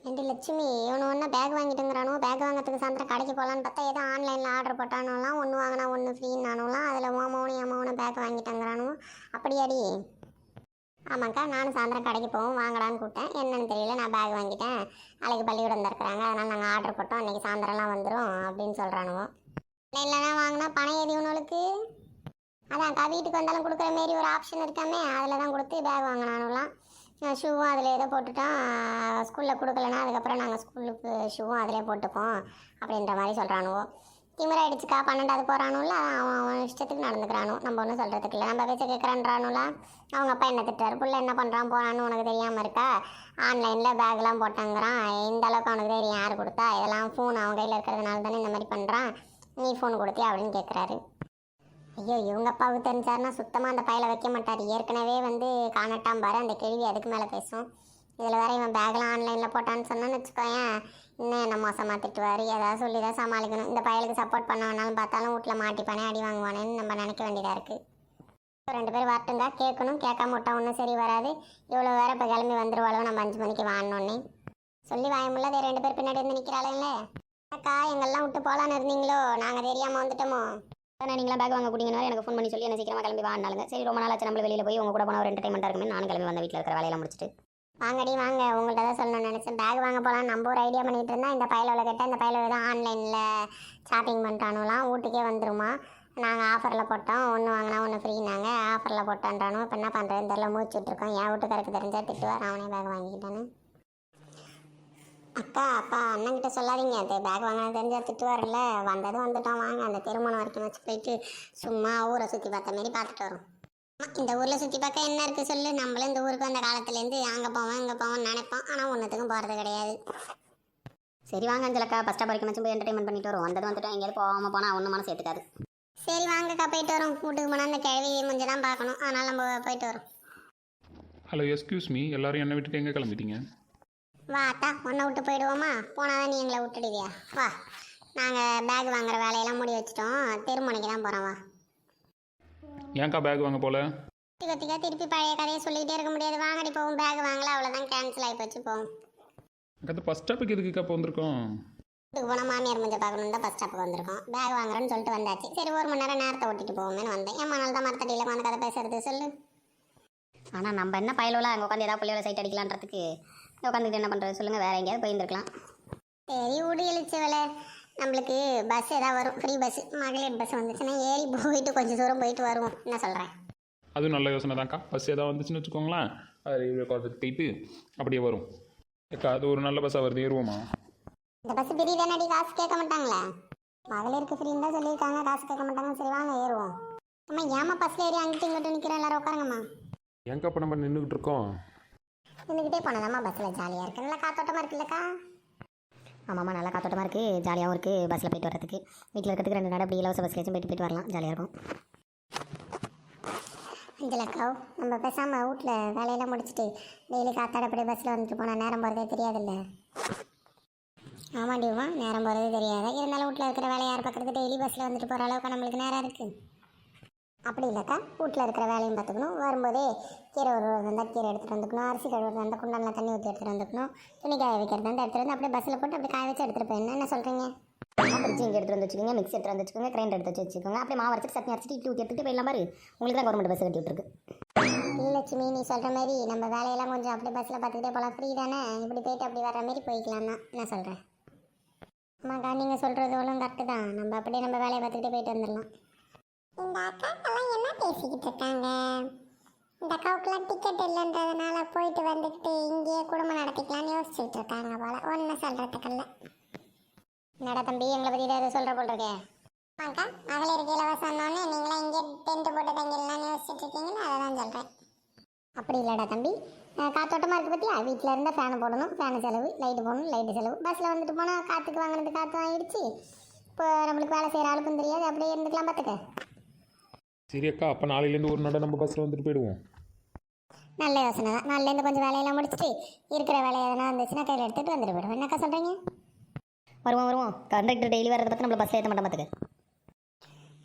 ரெண்டு லட்சுமி இவனு ஒன்றா பேக் வாங்கிட்டுங்கிறானோ. பேக் வாங்கிறதுக்கு சாயந்தரம் கடைக்கு போகலான்னு பார்த்தா ஏதோ ஆன்லைனில் ஆர்டர் போட்டானுலாம், ஒன்று வாங்கினா ஒன்று ஃப்ரீன்னானுலாம். அதில் மாமாவனும் அம்மாவனும் பேக் வாங்கிட்டேங்கிறானோ. அப்படியாடி? ஆமாக்கா, நானும் சாயந்தரம் கடைக்கு போவோம் வாங்கலான்னு கூப்பிட்டேன். என்னன்னு தெரியல, நான் பேக் வாங்கிட்டேன், நாளைக்கு பள்ளிக்கூடம் திறக்கிறாங்க, அதனால் நாங்கள் ஆர்டர் போட்டோம், அன்றைக்கி சாயந்தரம்லாம் வந்துடும் அப்படின்னு சொல்கிறானுவோ. இல்லைன்னா வாங்கினா பணம் ஏறி உனக்கு. அதான்க்கா, வீட்டுக்கு வந்தாலும் கொடுக்குற மாரி ஒரு ஆப்ஷன் இருக்காமே, அதில் தான் கொடுத்து பேக் வாங்கினானுலாம். ஷூவும் அதில் ஏதோ போட்டுட்டோம், ஸ்கூலில் கொடுக்கலன்னா அதுக்கப்புறம் நாங்கள் ஸ்கூலுக்கு ஷூவும் அதிலே போட்டுப்போம் அப்படின்ற மாதிரி சொல்கிறானுவோ. திமிராயிடுச்சுக்கா, 12வது போகிறானுல, அவன் அவன் இஷ்டத்துக்கு நடந்துக்கிறானோ, நம்ம ஒன்றும் சொல்கிறதுக்கு இல்லை. நம்ம பேச்ச கேட்குறான்றானுல. அவங்க அப்பா என்ன திட்டாரு, புள்ள என்ன பண்ணுறான் போகிறான்னு உனக்கு தெரியாமல் இருக்கா? ஆன்லைனில் பேக்லாம் போட்டாங்கிறான், இந்த அளவுக்கு அவனுக்கு தைரியம் யார் கொடுத்தா? இதெல்லாம் ஃபோன் அவன் கையில் இருக்கிறதுனால தானே இந்த மாதிரி பண்ணுறான், நீ ஃபோன் கொடுத்தியா அப்படின்னு கேட்குறாரு. ஐயோ, இவங்க அப்பாவுக்கு தெரிஞ்சாருன்னா சுத்தமாக அந்த பையில வைக்க மாட்டார். ஏற்கனவே காணட்டாம் பாரு அந்த கேள்வி, அதுக்கு மேலே பேசும். இதில் வேற இவன் பேக்லாம் ஆன்லைனில் போட்டான்னு சொன்னான்னு வச்சுக்கோயேன், இன்னும் என்ன மோசமாக திட்டுவார். ஏதாவது சொல்லி தான் சமாளிக்கணும். இந்த பையலுக்கு சப்போர்ட் பண்ண வேணாலும் பார்த்தாலும் வீட்டில் மாட்டிப்பானே, அடி வாங்குவானேன்னு நம்ம நினைக்க வேண்டியதாக இருக்குது. 2 பேர் வரட்டுங்க, கேட்கணும். கேட்காம விட்டா ஒன்றும் சரி வராது. இவ்வளோ வேற இப்போ கிளம்பி வந்துருவாளோ, நம்ம 5 மணிக்கு வாங்கினோன்னே சொல்லி வாயமுள்ள 2 பேர் பின்னாடி வந்து நிற்கிறாளே. அக்கா, எங்கெல்லாம் விட்டு போகலான்னு இருந்தீங்களோ, நாங்கள் தெரியாமல் வந்துட்டோமோ. நீங்களாம் பேக் வாங்க கூட்டிங்கன்னா எனக்கு ஃபோன் பண்ணி சொல்லி என்ன சீக்கிரமாக கிளம்பி வாங்கினாலுங்க. சரி, ரொம்ப நாள் ஆச்சு நம்மள வெளியில் போய் உங்க கூட போன ஒரு என்டர்டைன்மெண்ட்டாக இருக்குமே, நானும் கிளம்பி வந்த வீட்டில் இருக்கிற வேலையெல்லாம் முடிச்சுட்டு. வாங்கடி வாங்க, உங்கள்கிட்ட தான் சொல்லணும்னு நினச்சேன். பேக் வாங்க போகலாம் நம்ம ஒரு ஐடியா பண்ணிகிட்டு இருந்தால், இந்த பையில கேட்டால் இந்த பையில தான் ஆன்லைனில் ஷாப்பிங் பண்ணிட்டானுலாம், வீட்டுக்கே வந்துருமா. நாங்கள் ஆஃபரில் போட்டோம், ஒன்று வாங்கினா ஒன்று ஃப்ரீனாங்க, ஆஃபரில் போட்டோன்றானோ. இப்போ என்ன பண்ணுறதுன்னு தெரியல, முடிச்சுட்ருக்கோம். என் வீட்டுக்காரருக்கு தெரிஞ்சால் திட்டுவார், அவனே பேக் வாங்கிக்கிட்டானு. அக்கா அப்பா அண்ணன்கிட்ட சொல்லாதீங்க, அது பேக் வாங்கினா தெரிஞ்சால் திட்டுவார்ல. வந்ததும் வந்துட்டோம், வாங்க அந்த திருமணம் வரைக்கும் வச்சு போயிட்டு சும்மா ஊரை சுற்றி பார்த்த மாரி பார்த்துட்டு வரோம். இந்த ஊரில் சுற்றி பார்க்க என்ன இருக்குது சொல்லு? நம்மளும் இந்த ஊருக்கு அந்த காலத்துலேருந்து அங்கே போவோம் இங்கே போவோம்னு நினைப்போம், ஆனால் ஒன்றுத்துக்கும் போகிறது கிடையாது. சரி வாங்க அஞ்சலக்கா, ஃபஸ்ட் ஆஃப் வரைக்கும் போய் என்டர்டைன்மெண்ட் பண்ணிட்டு வரும். வந்தது வந்துட்டோம், எங்கேயாவது போகாமல் போனால் ஒன்றும் மனசு ஏற்றுக்காது. சரி வாங்கக்கா, போயிட்டு வரோம். வீட்டுக்கு போனால் அந்த கிழவி முடிஞ்சு தான் பார்க்கணும், அதனால் நம்ம போயிட்டு வரோம். ஹலோ, எஸ்கியூஸ் மீ, எல்லாரும் என்ன வீட்டுக்கு எங்கே கிளம்பிட்டீங்க? வா அத்தா, உன்னை விட்டு போயிடுவோமா? போனால் தான் நீ எங்களை விட்டுடுவியா? வா, நாங்கள் பேக் வாங்குற வேலையெல்லாம் முடி வச்சிட்டோம், தெருமுனைக்கு தான் போகிறோம். வா. ஏன்க்கா பேக் வாங்க போல? கத்திக்கா திருப்பி பழைய கதையை சொல்லிக்கிட்டே இருக்க முடியாது. வாங்கடி போவோம், பேக் வாங்கல, அவ்வளோதான், கேன்சல் ஆகி போச்சு. போவோம். அக்கா பஸ் ஸ்டாப்புக்கு எதுக்குக்கா இப்போ வந்திருக்கோம்? இதுக்கு போனால் மாமியார் முடிஞ்ச பார்க்கணும் தான் பஸ் ஸ்டாப்புக்கு வந்திருக்கோம். பேக் வாங்குறேன்னு சொல்லிட்டு வந்தாச்சு. சரி, 1 மணி நேரம் நேரத்தை ஓட்டிட்டு போவோமேனு வந்தேன். என் மணால் தான் மரத்தடியில் உட்காந்து கதை பேசுறது சொல்லு. ஆனால் நம்ம என்ன பயலோல அங்கே உட்காந்து ஏதாவது பிள்ளையோட சைட் அடிக்கலான்றதுக்கு உட்காந்துக்கிட்டு என்ன பண்ணுறது சொல்லுங்கள்? வேறு எங்கேயாவது போயிருந்துருக்கலாம். சரி விடு எழுச்சி வேலை. நம்மளுக்கு பஸ் ஏதாவது வரும், ஃப்ரீ பஸ், மகளிர் பஸ் வந்துச்சுன்னா ஏறி போயிட்டு கொஞ்சம் தூரம் போயிட்டு வருவோம். என்ன சொல்கிறேன்? அதுவும் நல்ல யோசனை தான்க்கா. பஸ் ஏதாவது வந்துச்சுன்னு வச்சுக்கோங்களேன், அது போயிட்டு அப்படியே வரும். அக்கா அது ஒரு நல்ல பஸ்ஸாக வருது, ஏறுவோமா? இந்த பஸ் ஃப்ரீ தானடி, காசு கேட்க மாட்டாங்களே. மகளிருக்கு ஃப்ரீன்னு தான் சொல்லியிருக்காங்க, காசு கேட்க மாட்டாங்க. சரி வாங்க ஏறுவோம். அம்மா ஏமா பஸ்ஸில் ஏறி அங்கிட்டு இங்கிட்டு நிற்கிறேன், எல்லாரும் உட்காருங்கம்மா. ஏன்க்கா இப்போ நம்ம நின்றுக்கிட்டு இருக்கோம்? நின்றுக்கிட்டே போனதாம்மா பஸ்ஸில் ஜாலியாக இருக்குது, நல்லா காத்தோட்டமாக இருக்குல்லக்கா. ஆமாம்மா, நல்லா காத்தோட்டமாக இருக்குது, ஜாலியாகவும் இருக்குது. பஸ்ஸில் போயிட்டு வரதுக்கு வீட்டில் இருக்கிறதுக்கு 2 நாள் அப்படி இலவச பஸ்லேயும் போயிட்டு வரலாம், ஜாலியாக இருக்கும். அஞ்சலக்கா, நம்ம பேசாமல் வீட்டில் வேலையெல்லாம் முடிச்சுட்டு டெய்லி காத்தாடப்படி பஸ்ஸில் வந்துட்டு போனால் நேரம் போகிறதே தெரியாதுல்ல. ஆமாண்டியுமா, நேரம் போகிறதே தெரியாது. இருந்தாலும் வீட்டில் இருக்கிற வேலையை யார் பார்க்குறது? டெய்லி பஸ்ஸில் வந்துட்டு போகிற அளவுக்கு நம்மளுக்கு நேரம் இருக்குது. அப்படி இல்லைக்கா, வீட்டில் இருக்கிற வேலையும் பார்த்துக்கணும், வரும்போதே கீரை உருவது இருந்தால் கீரை எடுத்துகிட்டு வந்துக்கணும், அரிசி கழுவுறது இருந்தால் குண்டானில் தண்ணி ஊற்றி எடுத்துகிட்டு வந்துக்கணும், துணி காய வைக்கிறது வந்து எடுத்துகிட்டு வந்து அப்படியே பஸ்ஸில் போட்டு அப்படி காய வச்சு எடுத்துகிட்டு போய் என்ன சொல்கிறீங்க? ஃப்ரிட்ஜ் இங்கே எடுத்துகிட்டு வந்து வச்சுக்கோங்க, மிக்ஸி எடுத்துகிட்டு வந்து வச்சுக்கோங்க, கிரைண்டர் எடுத்து வச்சுக்கோங்க, அப்படியே மாவு அரைச்சிட்டு சட்னி அரைச்சிட்டு இட்லி ஊற்றி எடுத்துகிட்டு போயிடலாம் பாரு. உங்களுக்கு தான் கவர்மெண்ட் பஸ் கட்டி விட்டுருக்கு. லட்சுமி, நீ சொல்கிற மாதிரி நம்ம வேலையெல்லாம் கொஞ்சம் அப்படியே பஸ்ஸில் பார்த்துக்கிட்டே போகலாம், ஃப்ரீ தானே, இப்படி போயிட்டு அப்படி வர்ற மாதிரி போய்க்கலாம் தான். என்ன சொல்கிறேன்? ஆமாக்கா, நீங்கள் சொல்கிறது ஒன்றும் கரெக்டு தான். நம்ம அப்படியே நம்ம வேலையை பார்த்துக்கிட்டே போயிட்டு வந்துடலாம். இந்த அக்காக்கெல்லாம் என்ன பேசிக்கிட்டு இருக்காங்க? இந்த அக்காவுக்குலாம் டிக்கெட் இல்லைன்றதுனால போயிட்டு வந்துக்கிட்டு இங்கேயே குடும்பம் நடத்திக்கலான்னு யோசிச்சுட்டு இருக்காங்க போல. ஒன்றும் சொல்கிறதுக்கில்ல. என்னடா தம்பி, எங்களை பற்றி ஏதாவது சொல்கிற போல் இருக்கே? ஆமாக்கா, மகளிருக்கு இலவசம்னோடனே நீங்களாம் இங்கே டென்ட்டு போட்டு தங்கிடலான்னு யோசிச்சுட்டு இருக்கீங்கன்னு அதை தான் சொல்கிறேன். அப்படி இல்லைடா தம்பி, காத்தோட்டமாக இருக்குது பற்றியா? வீட்டில் இருந்தால் ஃபேனு போடணும், ஃபேனு செலவு, லைட்டு போடணும், லைட்டு செலவு. பஸ்ஸில் வந்துட்டு போனால் காற்றுக்கு வாங்கினது காற்று வாங்கிடுச்சு. இப்போ நம்மளுக்கு வேலை செய்கிற ஆளுக்கும் தெரியாது, அப்படியே இருந்துக்கலாம் பார்த்துக்க. சரி அக்கா, அப்போ நாளையிலேருந்து ஒரு நாள் நம்ம பஸ்ஸில் வந்துட்டு போயிடுவோம். நல்ல யோசனை தான். நாளிலேருந்து கொஞ்சம் வேலையெல்லாம் முடிச்சுட்டு இருக்கிற வேலை எதனா இருந்துச்சுன்னா கையில் எடுத்துகிட்டு வந்துட்டு போயிடுவோம். என்னக்கா சொல்கிறீங்க? வருவோம். கண்டக்டர் டெய்லி வரதை பார்த்து நம்மளை பஸ்ஸில் ஏற்ற மாட்டோம் பார்த்துக்க.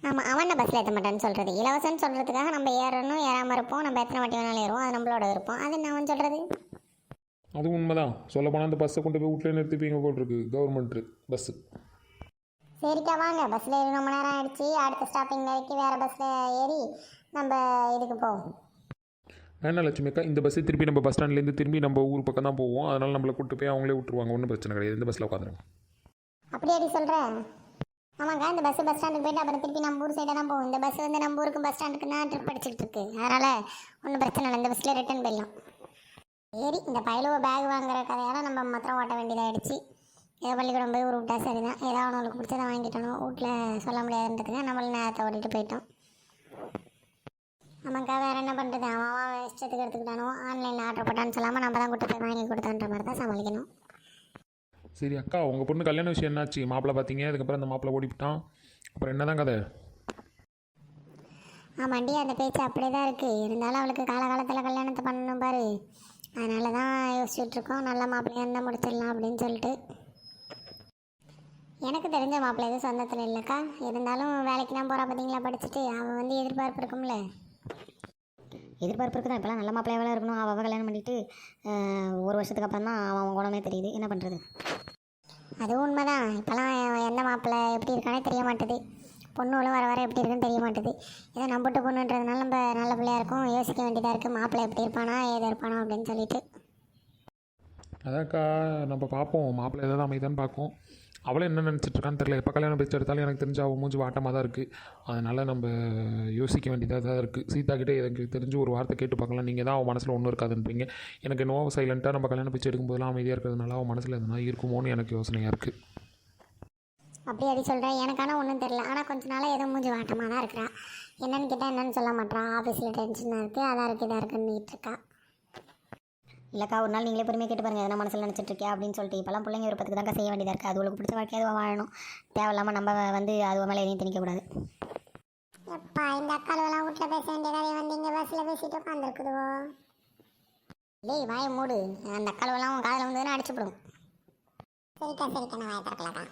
ஆமாம், அவனை பஸ்ஸில் ஏற்ற மாட்டான்னு சொல்கிறது இலவசம்னு சொல்கிறதுக்காக நம்ம ஏறணும், ஏறாமல் இருப்போம். நம்ம எத்தனை வாட்டி வேணாலும் ஏறுவோம், அது நம்மளோட இருப்போம். அது என்ன அவன் சொல்கிறது? அதுவும் உண்மைதான். சொல்லப்போனால் அந்த பஸ்ஸை கொண்டு போய் வீட்டில் நிறுத்திப்பீங்க போட்டிருக்கு கவர்மெண்ட்டு பஸ்ஸு. சரிக்கா வாங்க, பஸ்ஸில் ஏறி ரொம்ப நேரம் ஆயிடுச்சு. அடுத்த ஸ்டாப்பிங் வரைக்கும் வேறு பஸ்ஸில் ஏறி நம்ம இதுக்கு போவோம். வேணா லட்சுமி அக்கா, இந்த பஸ்ஸை திருப்பி நம்ம பஸ் ஸ்டாண்ட்லேருந்து திரும்பி நம்ம ஊர் பக்கம் தான் போவோம். அதனால் நம்மளை கூப்பிட்டு போய் அவங்களே விட்டுருவாங்க, ஒன்றும் பிரச்சனை கிடையாது. இந்த பஸ்ஸில் உட்காந்துருங்க. அப்படியே அடி சொல்கிறேன். ஆமாங்க, இந்த பஸ் ஸ்டாண்டுக்கு போயிட்டு அப்புறம் திருப்பி நம்ம ஊர் சைடாக தான் போகும். இந்த பஸ் வந்து நம்ம ஊருக்கு பஸ் ஸ்டாண்டுக்கு தான் ட்ரிப் அடிச்சுட்டு இருக்கு. அதனால் ஒன்றும் பிரச்சனை இல்லை, இந்த பஸ்ஸில் ரிட்டர்ன் போயிடலாம். சரி, இந்த பயிலுவ பேக் வாங்குற கதையால் நம்ம மாத்திரம் ஓட்ட வேண்டியதாகிடுச்சு. ஏதோ பள்ளிக்கூடம் போய் ஊர் விட்டா சரிதான். ஏதாவது அவனுக்கு பிடிச்சதை வாங்கிட்டணும், வீட்டில் சொல்ல முடியாதுன்றதுக்கு நம்மள நேரத்தை ஓட்டிகிட்டு போயிட்டோம். ஆமாக்கா, வேறு என்ன பண்ணுறது? அவன் இஷ்டத்துக்கு எடுத்துக்கிட்டானோ, ஆன்லைனில் ஆர்டர் போட்டான்னு சொல்லாமல் நம்ம தான் கூட்டு போய் வாங்கி கொடுத்தோன்ற மாதிரி தான் சமாளிக்கணும். சரி அக்கா, உங்கள் பொண்ணு கல்யாண விஷயம் என்னாச்சு? மாப்பிள்ளை பார்த்தீங்க, அதுக்கப்புறம் அந்த மாப்பிள்ளை ஓடிவிட்டான், அப்புறம் என்ன தான் கதை? ஆமாண்டி, அந்த பேச்சு அப்படியே தான் இருக்குது. இருந்தாலும் அவளுக்கு காலகாலத்தில் கல்யாணத்தை பண்ணணும் பாரு. அதனால தான் யோசிச்சுட்ருக்கோம், நல்ல மாப்பிள்ளையாக இருந்தால் முடிச்சிடலாம் அப்படின்னு சொல்லிட்டு. எனக்கு தெரிஞ்ச மாப்பிள்ளை எதுவும் சொந்தத்தில் இல்லைக்கா. இருந்தாலும் வேலைக்கு தான் போகிறா பார்த்தீங்களா படிச்சுட்டு. அவள் வந்து எதிர்பார்ப்பு இருக்கும்ல. எதிர்பார்ப்பு இருக்குது தான். இப்போலாம் நல்ல மாப்பிள்ளையாக இருக்கணும். அவள் கல்யாணம் பண்ணிவிட்டு ஒரு வருஷத்துக்கு அப்புறம் தான் அவன் குணமே தெரியுது. என்ன பண்ணுறது? அதுவும் உண்மைதான். இப்போலாம் எந்த மாப்பிள்ளை எப்படி இருக்கானே தெரிய மாட்டுது. பொண்ணுகளும் வர வர எப்படி இருக்குன்னு தெரிய மாட்டுது. ஏதோ நம்பிட்டு பொண்ணுன்றதுனால நம்ம நல்ல பிள்ளையாக இருக்கும், யோசிக்க வேண்டியதாக இருக்குது. மாப்பிள்ளை எப்படி இருப்பானா ஏது இருப்பானா அப்படின்னு சொல்லிட்டு. அதான்க்கா, நம்ம பார்ப்போம், மாப்பிள்ளை ஏதாவது அமைதான்னு பார்ப்போம். அவளை என்ன நினச்சிட்ருக்கான்னு தெரியல. எப்போ கல்யாணம் பேச்சு எடுத்தாலும் எனக்கு தெரிஞ்ச அவள் மூஞ்சி வாட்டமாக தான் இருக்குது. அதனால் நம்ம யோசிக்க வேண்டியதாக தான் இருக்குது. சீதா கிட்டே எனக்கு தெரிஞ்சு ஒரு வார்த்தை கேட்டு பார்க்கலாம். நீங்கள் தான் அவன் மனசில் ஒன்றும் இருக்காதுன்றீங்க. எனக்கு என்னவோ சைலண்ட்டாக நம்ம கல்யாணம் பேச்சு எடுக்கும்போதெல்லாம் அமைதியாக இருக்கிறதுனால அவன் மனசில் எதுனா இருக்குமோன்னு எனக்கு யோசனையாக இருக்குது. அப்படி அடி சொல்கிறேன். எனக்கான ஒன்றும் தெரில. ஆனால் கொஞ்ச நாளாக ஏதோ மூஞ்சி வாட்டமாக தான் இருக்கிறா. என்னென்னு கேட்டால் என்னென்னு சொல்ல மாட்டான். ஆஃபீஸில் டென்ஷனாக இருக்குது, அதாக இருக்குது, இதாக இருக்குன்னு இருக்கா. இல்லைக்கா, ஒரு நாள் நீங்களே பொறுமையாக கேட்டு பாருங்கள், எதனா மனசில் நினச்சிட்ருக்கியா அப்படின்னு சொல்லிட்டு. இப்போலாம் பிள்ளைங்க விருப்பத்துக்கு தான்க்கா செய்ய வேண்டியதாக இருக்குது. அதுகளுக்கு பிடிச்ச வாழ்க்கையை அதுவாக வாழணும். தேவையில்லாமல் நம்ம வந்து அது மேலே எதையும் திணிக்கக்கூடாது. எப்பா, இந்த அக்காலெல்லாம் வீட்டில் பேச வேண்டியதாலே வந்து இங்கே பஸ்ஸில் பேசிட்டு உட்காந்துருக்குதுவோ. டேய் வாயை மூடு. அந்த அக்காலெல்லாம் உன் காதில் வந்ததுன்னு அடிச்சுவிடும். சரிக்கா நான் வாயை திறக்கலக்கா.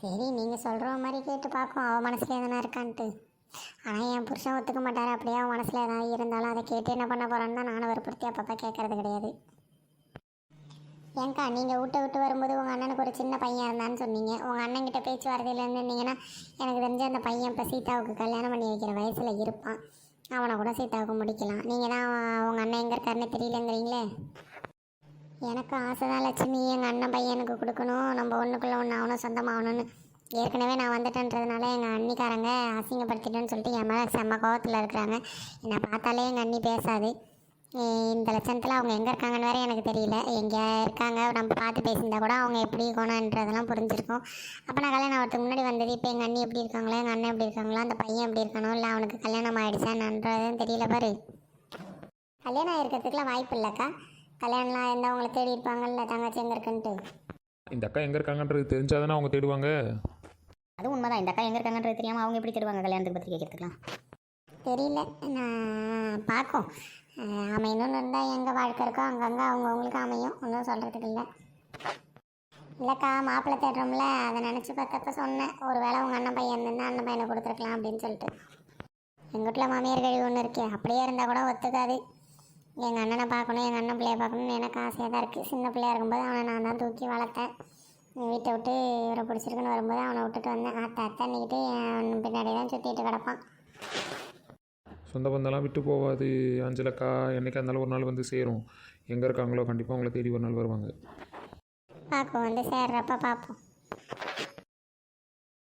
சரி, நீங்கள் சொல்கிற மாதிரி கேட்டு பார்க்கும் அவள் மனசில் எதனா இருக்கான்ட்டு. ஆனால் என் புருஷன் ஒத்துக்க மாட்டார். அப்படியே அவன் மனசில் ஏதாவது இருந்தாலும் அதை கேட்டு என்ன பண்ண போகிறான்னு தான் நானும் வற்புறுத்தி அப்பப்போ கேட்கறது கிடையாது. ஏங்க்கா, நீங்கள் விட்டு வரும்போது உங்கள் அண்ணனுக்கு ஒரு சின்ன பையன் இருந்தான்னு சொன்னீங்க. உங்கள் அண்ணன்கிட்ட பேச்சுவார்த்தையில் இருந்தீங்கன்னா எனக்கு தெரிஞ்ச அந்த பையன் இப்போ சீதாவுக்கு கல்யாணம் பண்ணி வைக்கிற வயசில் இருப்பான். அவனை கூட சீதாவுக்கு முடிக்கலாம். நீங்கள் தான் உங்கள் அண்ணன் எங்கே இருக்காருன்னு தெரியலங்கிறீங்களே. எனக்கு ஆசை தான் லட்சுமி, எங்கள் அண்ணன் பையனுக்கு கொடுக்கணும், நம்ம ஒன்றுக்குள்ளே ஒன்று ஆகணும், சொந்தமாகணும்னு. ஏற்கனவே நான் வந்துட்டேன்றதுனால எங்கள் அண்ணிக்காரங்க அசிங்கப்படுத்திட்டேன்னு சொல்லிட்டு என் மேலே செம்ம கோவத்தில் இருக்கிறாங்க. என்னை பார்த்தாலே எங்கள் அண்ணி பேசாது. இந்த லட்சணத்தில் அவங்க எங்கே இருக்காங்கன்னு வேறு எனக்கு தெரியல. எங்கே இருக்காங்க நம்ம பார்த்து பேசியிருந்தா கூட அவங்க எப்படி இருக்கணுன்றதெல்லாம் புரிஞ்சிருக்கும். அப்போ நான் கல்யாணம் ஆகிறதுக்கு முன்னாடி வந்தது. இப்போ எங்கள் அண்ணி எப்படி இருக்காங்களோ, எங்கள் அண்ணன் எப்படி இருக்காங்களோ, அந்த பையன் எப்படி இருக்கானோ, இல்லை அவனுக்கு கல்யாணம் ஆகிடுச்சான்றதும் தெரியல பாரு. கல்யாணம் ஆகிருக்கிறதுக்குலாம் வாய்ப்பு இல்லைக்கா. கல்யாணம்லாம் இருந்தால் அவங்கள தேடி இருப்பாங்கல்ல, தங்கச்சி எங்கே இருக்குன்ட்டு. இந்த அக்கா எங்கே இருக்காங்கன்றது தெரிஞ்சாதானே அவங்க தேடுவாங்க. அதுவும் உண்மைதான். இந்த அக்கா எங்கே இருக்காங்கன்றது தெரியாமல் அவங்க எப்படி தேடுவாங்க கல்யாணத்துக்கு பற்றி கேட்கறதுக்கலாம்? தெரியல, நான் பார்க்கும். அமையணும்னு இருந்தால் எங்கே வாழ்க்கை இருக்கோ அங்கங்கே அவங்கவுங்களுக்கு அமையும். ஒன்றும் சொல்கிறதுக்கு இல்லை. இல்லைக்கா, மாப்பிள்ளை தேடுறோம்ல, அதை நினச்சி பார்த்தப்ப சொன்னேன், ஒரு வேளை உங்கள் அண்ணன் பையன் இருந்தால் அண்ணன் பையனை கொடுத்துருக்கலாம் அப்படின்னு சொல்லிட்டு. எங்கள் வீட்டில் மாமியார் கழிவு ஒன்று இருக்குது. அப்படியே இருந்தால் கூட ஒத்துக்காது. எங்கள் அண்ணனை பார்க்கணும், எங்கள் அண்ணன் பிள்ளைய பார்க்கணும்னு எனக்கு ஆசையாக தான் இருக்குது. சின்ன பிள்ளையாக இருக்கும்போது அவனை நான் தான் தூக்கி வளர்த்தேன். வீட்டை விட்டு இவரை பிடிச்சிருக்குன்னு வரும்போது அவனை விட்டுட்டு வந்தேன். அத்தைன்னிக்கிட்டு என் பின்னாடி தான் சுற்றிட்டு கிடப்பான். சொந்த பந்தெல்லாம் விட்டு போகாது அஞ்சலக்கா. என்றைக்கா இருந்தாலும் ஒரு நாள் வந்து சேரும். எங்கே இருக்காங்களோ கண்டிப்பாக அவங்கள தேடி ஒரு நாள் வருவாங்க. பார்ப்போம், வந்து சேர்றப்ப பார்ப்போம்.